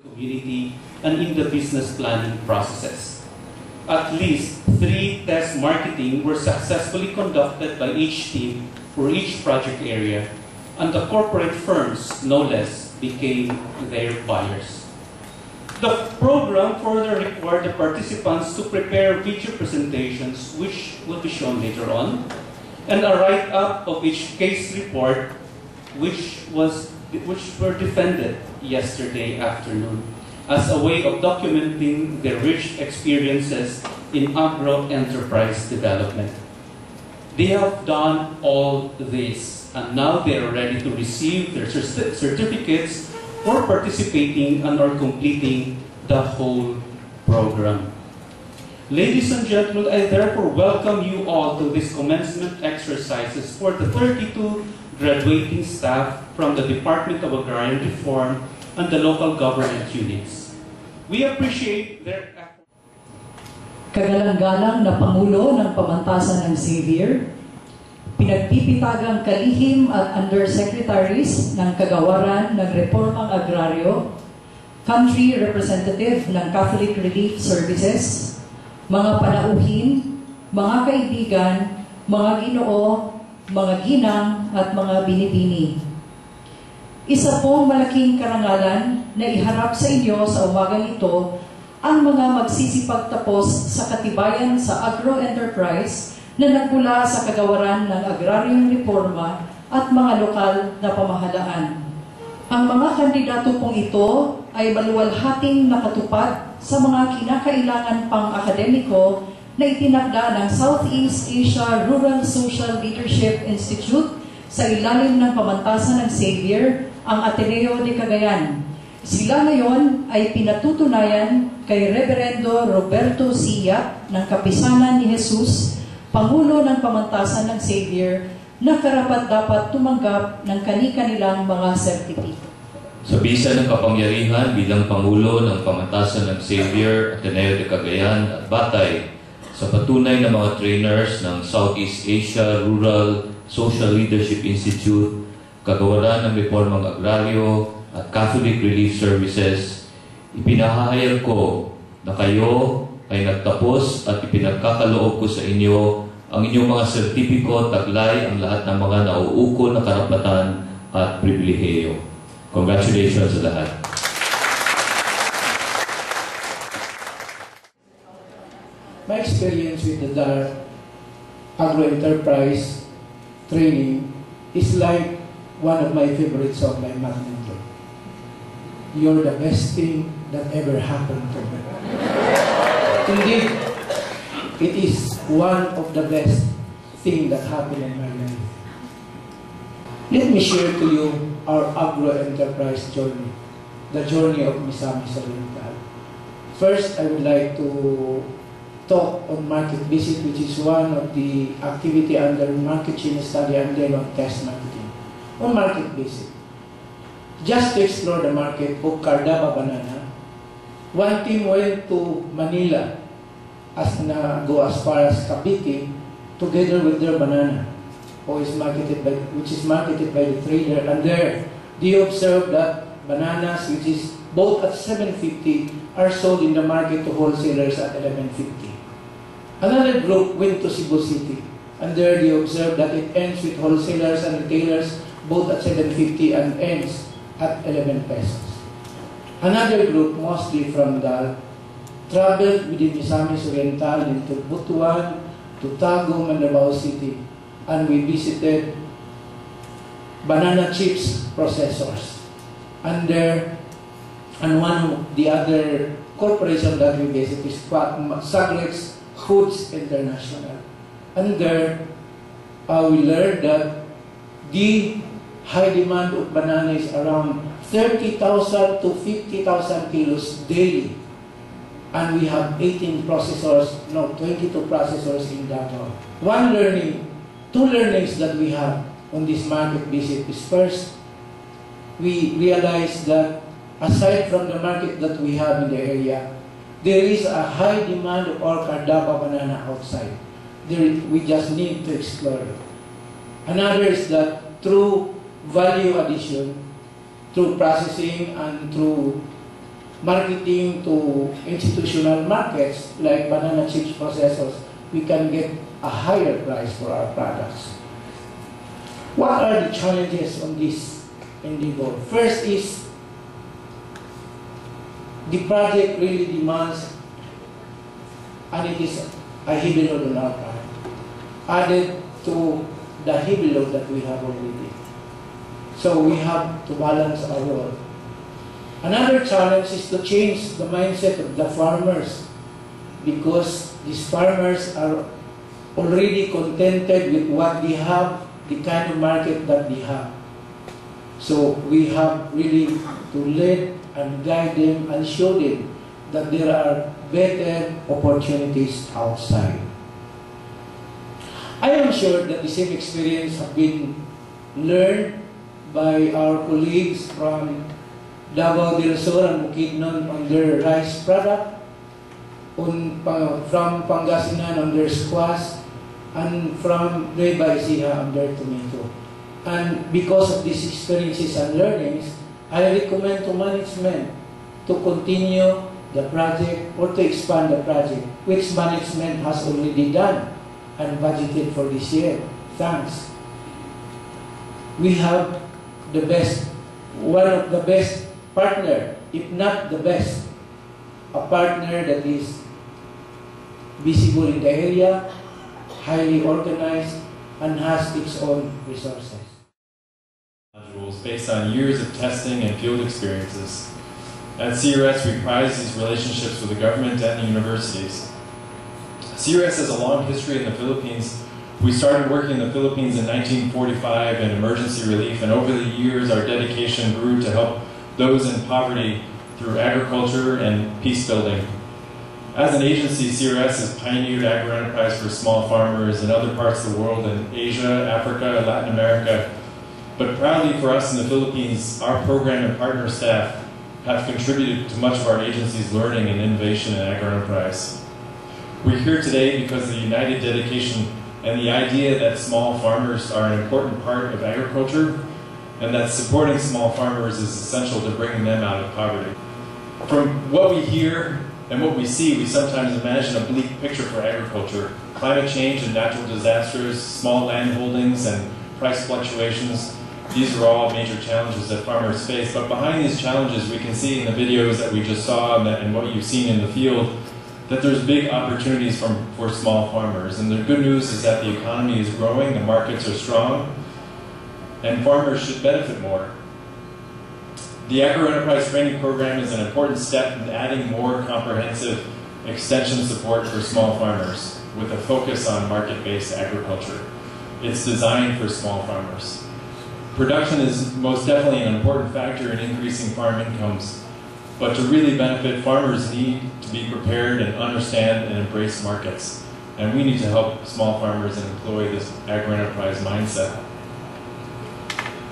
community and in the business planning processes. At least 3 test marketing were successfully conducted by each team for each project area, and the corporate firms, no less, became their buyers. The program further required the participants to prepare video presentations, which will be shown later on, and a write-up of each case report, which were defended yesterday afternoon, as a way of documenting their rich experiences in agro-enterprise development. They have done all this, and now they are ready to receive their certificates for participating and or completing the whole program. Ladies and gentlemen, I therefore welcome you all to this commencement exercises for the 32 graduating staff from the Department of Agrarian Reform and the local government units. We appreciate their effort. Kagalang-galang na Pangulo ng Pamantasan ng Xavier, pinagpipitagang kalihim at undersecretaries ng Kagawaran ng Reformang Agraryo, Country Representative ng Catholic Relief Services, mga panauhin, mga kaibigan, mga ginoo, mga ginang at mga binibini. Isa pong malaking karangalan na iharap sa inyo sa umagang ito ang mga magsisipagtapos sa katibayan sa Agroenterprise na nagmula sa kagawaran ng agraryong reforma at mga lokal na pamahalaan. Ang mga kandidato pong ito ay maluwalhating nakatupad sa mga kinakailangan pang-akademiko na itinakda ng Southeast Asia Rural Social Leadership Institute sa ilalim ng pamantasan ng Xavier, ang Ateneo de Cagayan. Sila ngayon ay pinatutunayan kay Reverendo Roberto Siya ng Kapisanan ni Jesus, Pangulo ng Pamantasan ng Xavier, na karapat-dapat tumanggap ng kani-kanilang mga sertipiko. Sa bisa ng kapangyarihan bilang Pangulo ng Pamantasan ng Xavier, Ateneo de Cagayan at batay sa patunay na mga trainers ng Southeast Asia Rural Social Leadership Institute, Kagawaran ng Reformang Agraryo at Catholic Relief Services, ipinahahayag ko na kayo ay nagtapos at ipinagkakaloob ko sa inyo ang inyong mga sertipiko, taglay ang lahat ng mga nauukol na karapatan at pribilehiyo. Congratulations sa lahat. My experience with the DAR Agroenterprise training is like one of my favorite songs by Matt Mentor. You're the best thing that ever happened to me. Indeed, it is one of the best things that happened in my life. Let me share to you our Agroenterprise journey, the journey of Misamis Oriental. First, I would like to talk on market visit, which is one of the activity under market chain study and then on test marketing. On market visit, just to explore the market of Cardaba banana, one team went to Manila go as far as Cavite together with their banana, which is marketed by the trader, and there they observed that bananas, which is both at 750, are sold in the market to wholesalers at 1150. Another group went to Cebu City, and there they observed that it ends with wholesalers and retailers both at 750 and ends at 11 pesos. Another group, mostly from the traveled within Misamis Oriental into Butuan, to Tagum and Davao City, and we visited banana chips processors. And one of the other corporation that we visit is Sagrex Foods International. And there we learned that the high demand of banana is around 30,000 to 50,000 kilos daily. And we have 22 processors in Davao. Two learnings that we have on this market visit is, first, we realized that aside from the market that we have in the area, there is a high demand of our Cardaba banana outside. We just need to explore it. Another is that through value addition, through processing and through marketing to institutional markets like banana chips processors, we can get a higher price for our products. What are the challenges on this endeavor? First is the project really demands, and it is a heavy load on our part, added to the heavy load that we have already. So we have to balance our role. Another challenge is to change the mindset of the farmers, because these farmers are already contented with what they have, the kind of market that they have. So we have really to lead and guide them and show them that there are better opportunities outside. I am sure that the same experience have been learned by our colleagues from Davao del Sur and Bukidnon on their rice product, from Pangasinan on their squash, and from Nueva Ecija on their tomato. And because of these experiences and learnings, I recommend to management to continue the project or to expand the project, which management has already done and budgeted for this year. Thanks. We have the best, one of the best partner, if not the best, a partner that is visible in the area, highly organized, and has its own resources. Modules based on years of testing and field experiences. At CRS, we prize these relationships with the government and the universities. CRS has a long history in the Philippines. We started working in the Philippines in 1945 in emergency relief, and over the years our dedication grew to help those in poverty through agriculture and peace building. As an agency, CRS has pioneered Agroenterprise for small farmers in other parts of the world, in Asia, Africa, Latin America. But proudly for us in the Philippines, our program and partner staff have contributed to much of our agency's learning and innovation in Agroenterprise. We're here today because of the united dedication and the idea that small farmers are an important part of agriculture, and that supporting small farmers is essential to bringing them out of poverty. From what we hear and what we see, we sometimes imagine a bleak picture for agriculture. Climate change and natural disasters, small land holdings, and price fluctuations, these are all major challenges that farmers face. But behind these challenges, we can see in the videos that we just saw and what you've seen in the field, that there's big opportunities for small farmers. And the good news is that the economy is growing, the markets are strong, and farmers should benefit more. The Agroenterprise training program is an important step in adding more comprehensive extension support for small farmers with a focus on market-based agriculture. It's designed for small farmers. Production is most definitely an important factor in increasing farm incomes, but to really benefit, farmers need to be prepared and understand and embrace markets. And we need to help small farmers and employ this Agroenterprise mindset.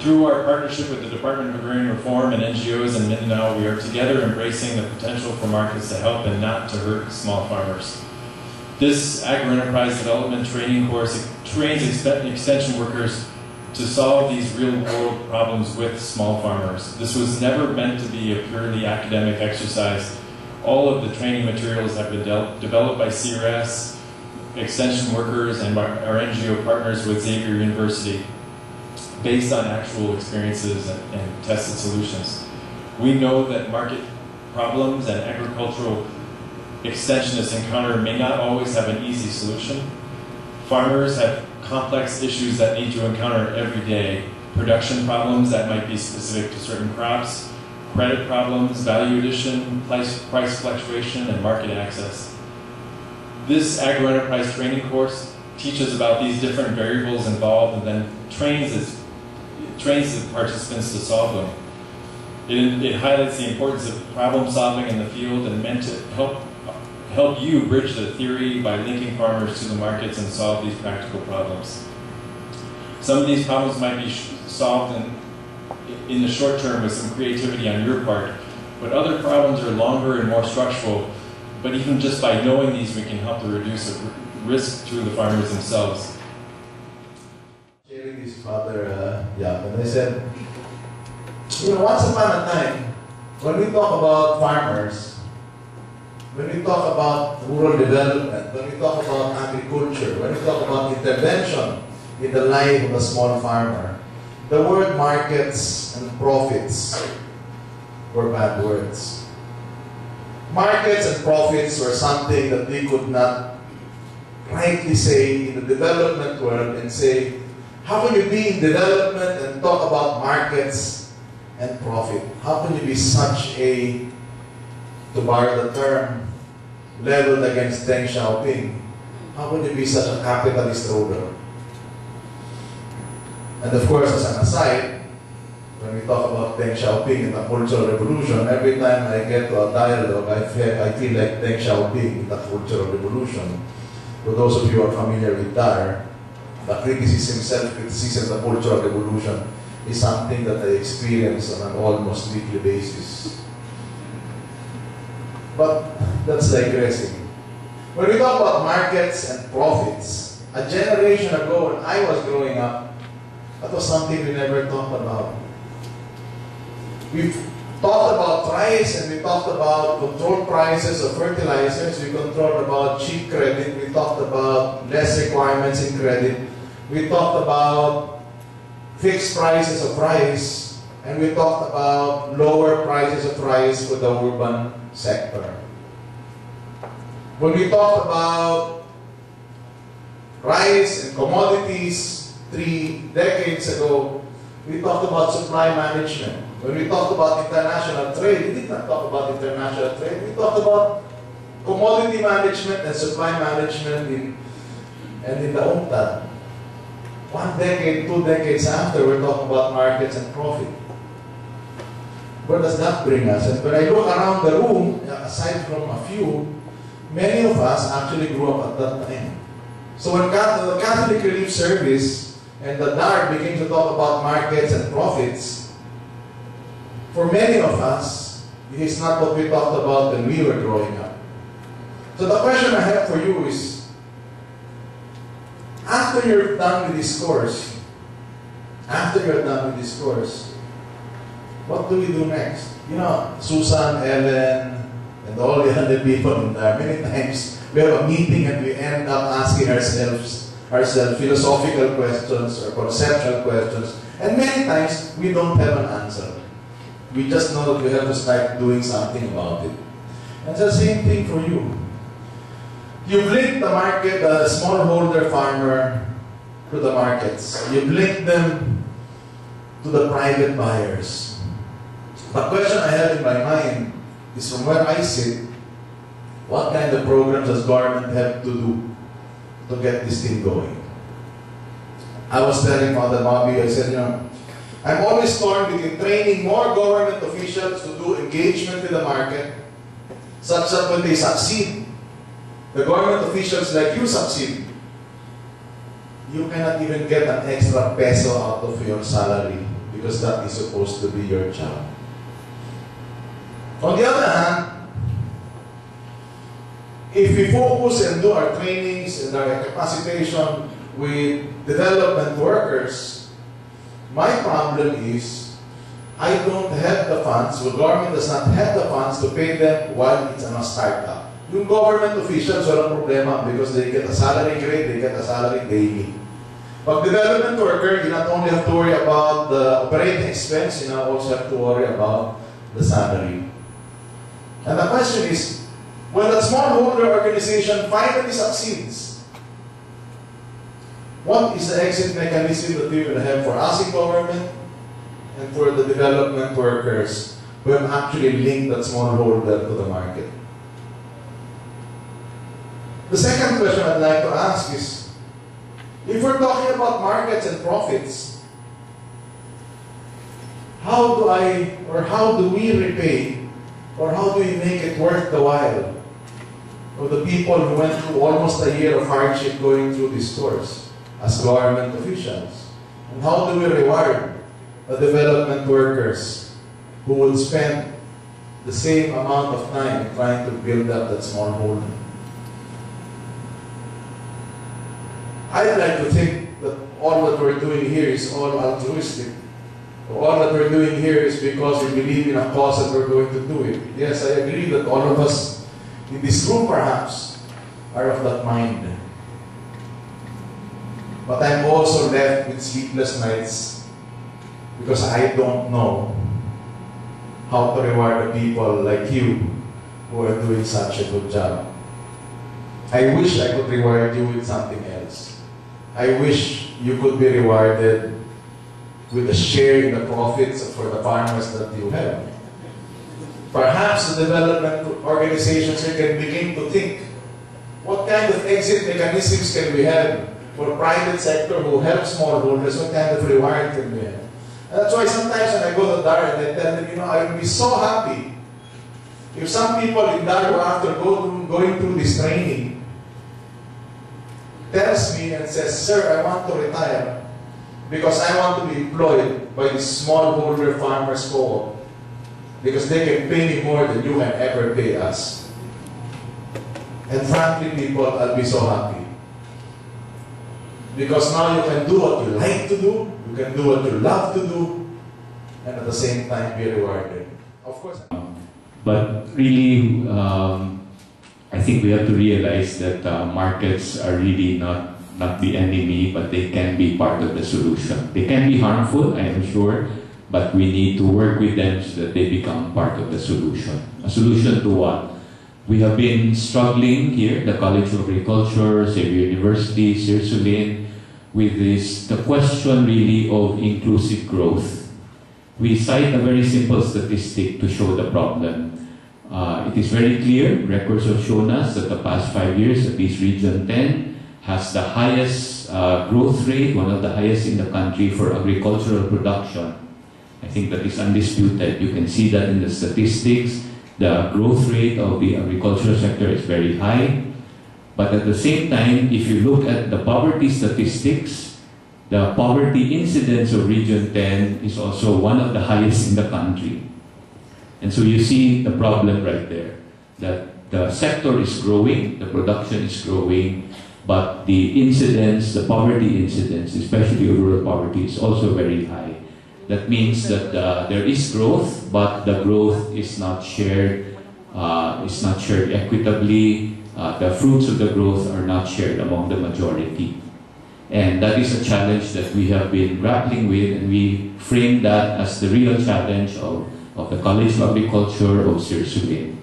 Through our partnership with the Department of Agrarian Reform and NGOs in Mindanao, we are together embracing the potential for markets to help and not to hurt small farmers. This Agroenterprise development training course trains extension workers to solve these real-world problems with small farmers. This was never meant to be a purely academic exercise. All of the training materials have been developed by CRS, extension workers, and our NGO partners with Xavier University, based on actual experiences and tested solutions. We know that market problems and agricultural extensionists encounter may not always have an easy solution. Farmers have complex issues that need to encounter every day. Production problems that might be specific to certain crops, credit problems, value addition, price fluctuation, and market access. This Agroenterprise training course teaches about these different variables involved and then trains the participants to solve them. It highlights the importance of problem solving in the field and meant to help you bridge the theory by linking farmers to the markets and solve these practical problems. Some of these problems might be solved in the short term with some creativity on your part, but other problems are longer and more structural. But even just by knowing these, we can help to reduce risk to the farmers themselves. Sharing this father, and I said, once upon a time, when we talk about farmers, when we talk about rural development, when we talk about agriculture, when we talk about intervention in the life of a small farmer, the word markets and profits were bad words. Markets and profits were something that we could not rightly say in the development world and say, how can you be in development and talk about markets and profit? How can you be such a, to borrow the term, leveled against Deng Xiaoping? How can you be such a capitalist ruler? And of course, as an aside, when we talk about Deng Xiaoping and the Cultural Revolution, every time I get to a dialogue, I feel like Deng Xiaoping in the Cultural Revolution. For those of you who are familiar with DAR, the criticism, self-criticism of the Cultural Revolution is something that I experience on an almost weekly basis. But that's digressing. When we talk about markets and profits, a generation ago when I was growing up, that was something we never talked about. We've talked about price and we talked about controlled prices of fertilizers. We talked about cheap credit. We talked about less requirements in credit. We talked about fixed prices of rice. And we talked about lower prices of rice for the urban sector. When we talked about rice and commodities 3 decades ago, we talked about supply management. When we talked about international trade, we did not talk about international trade. We talked about commodity management and supply management in the UNCTAD. 1 decade, 2 decades after, we're talking about markets and profit. Where does that bring us? And when I look around the room, aside from a few, many of us actually grew up at that time. So when the Catholic Relief Service and the DAR began to talk about markets and profits, for many of us, it is not what we talked about when we were growing up. So the question I have for you is, after you're done with this course, what do we do next? You know, Susan, Ellen, and all the other people in there, many times we have a meeting and we end up asking ourselves philosophical questions or conceptual questions, and many times we don't have an answer. We just know that we have to start doing something about it. And it's the same thing for you. You've linked the market, the smallholder farmer, to the markets. You've linked them to the private buyers. The question I have in my mind is, from where I sit, what kind of programs does government have to do to get this thing going? I was telling Father Bobby, I said, you know, I'm always torn between training more government officials to do engagement with the market, such that when they succeed, the government officials like you succeed, you cannot even get an extra peso out of your salary because that is supposed to be your job. On the other hand, if we focus and do our trainings and our capacitation with development workers, my problem is I don't have the funds, the government does not have the funds to pay them while it's on a startup. Yung government officials, walang problema because they get a salary grade, they get a salary daily. But development worker, you not only have to worry about the operating expense, you now also have to worry about the salary. And the question is, when that smallholder organization finally succeeds, what is the exit mechanism that we will have for us in government and for the development workers who have actually linked that smallholder to the market? The second question I'd like to ask is, if we're talking about markets and profits, how do we repay, or how do we make it worth the while for the people who went through almost a year of hardship going through this course as government officials? And how do we reward the development workers who will spend the same amount of time trying to build up that smallholder? I'd like to think that all what we're doing here is all altruistic. All that we're doing here is because we believe in a cause that we're going to do it. Yes, I agree that all of us in this room perhaps are of that mind. But I'm also left with sleepless nights because I don't know how to reward the people like you who are doing such a good job. I wish I could reward you with something else. I wish you could be rewarded with a share in the profits for the farmers that you have. Perhaps the development organizations here can begin to think, what kind of exit mechanisms can we have for private sector who help smallholders? What kind of reward can we have? And that's why sometimes when I go to DAR and I tell them, you know, I would be so happy if some people in DAR who after going through this training tells me and says, sir, I want to retire because I want to be employed by the smallholder farmers co-op because they can pay me more than you can ever pay us. And frankly, people, I'll be so happy. Because now you can do what you like to do, you can do what you love to do, and at the same time be rewarded. Of course. But really, I think we have to realize that markets are really not the enemy, but they can be part of the solution. They can be harmful, I am sure, but we need to work with them so that they become part of the solution. A solution to what? We have been struggling here, the College of Agriculture, Xavier University, Sirsulin, with the question really of inclusive growth. We cite a very simple statistic to show the problem. It is very clear, records have shown us that the past 5 years, at least Region 10 has the highest growth rate, one of the highest in the country for agricultural production. I think that is undisputed. You can see that in the statistics. The growth rate of the agricultural sector is very high. But at the same time, if you look at the poverty statistics, the poverty incidence of Region 10 is also one of the highest in the country. And so you see the problem right there, that the sector is growing, the production is growing, but the incidence, the poverty incidence, especially rural poverty, is also very high. That means that there is growth, but the growth is not shared equitably. The fruits of the growth are not shared among the majority. And that is a challenge that we have been grappling with, and we frame that as the real challenge of the College of Agriculture of Sirsulin.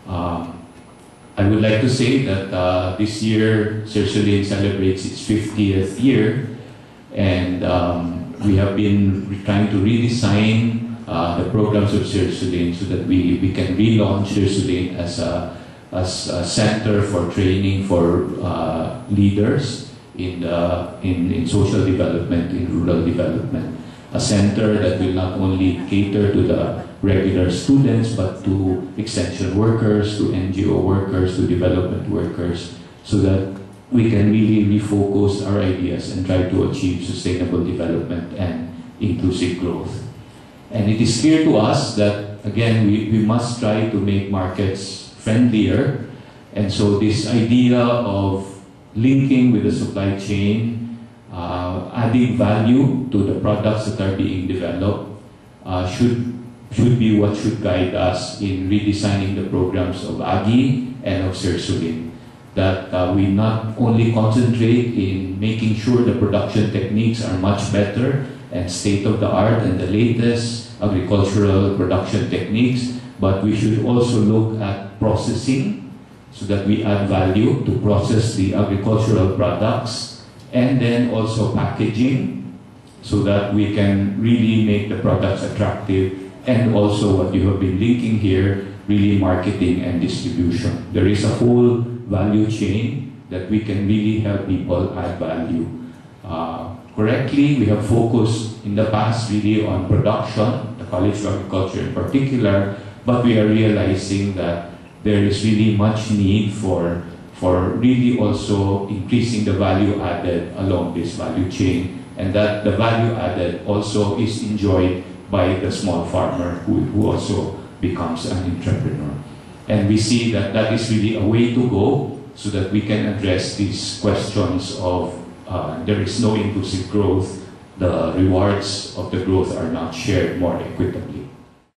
I would like to say that this year, Sirsulin celebrates its 50th year, and we have been trying to redesign the programs of Sirsulin so that we can relaunch Sirsulin as a center for training for leaders in social development, in rural development. A center that will not only cater to the regular students, but to extension workers, to NGO workers, to development workers, so that we can really refocus our ideas and try to achieve sustainable development and inclusive growth. And it is clear to us that, again, we must try to make markets friendlier. And so this idea of linking with the supply chain, adding value to the products that are being developed, should be what should guide us in redesigning the programs of AGI and of Sirsulin. That we not only concentrate in making sure the production techniques are much better and state-of-the-art and the latest agricultural production techniques, but we should also look at processing so that we add value to process the agricultural products, and then also packaging so that we can really make the products attractive, and also what you have been linking here, really marketing and distribution. There is a whole value chain that we can really help people add value. Correctly, we have focused in the past really on production, the College of Agriculture in particular, but we are realizing that there is really much need for really also increasing the value added along this value chain, and that the value added also is enjoyed by the small farmer who also becomes an entrepreneur. And we see that that is really a way to go so that we can address these questions of there is no inclusive growth the rewards of the growth are not shared more equitably.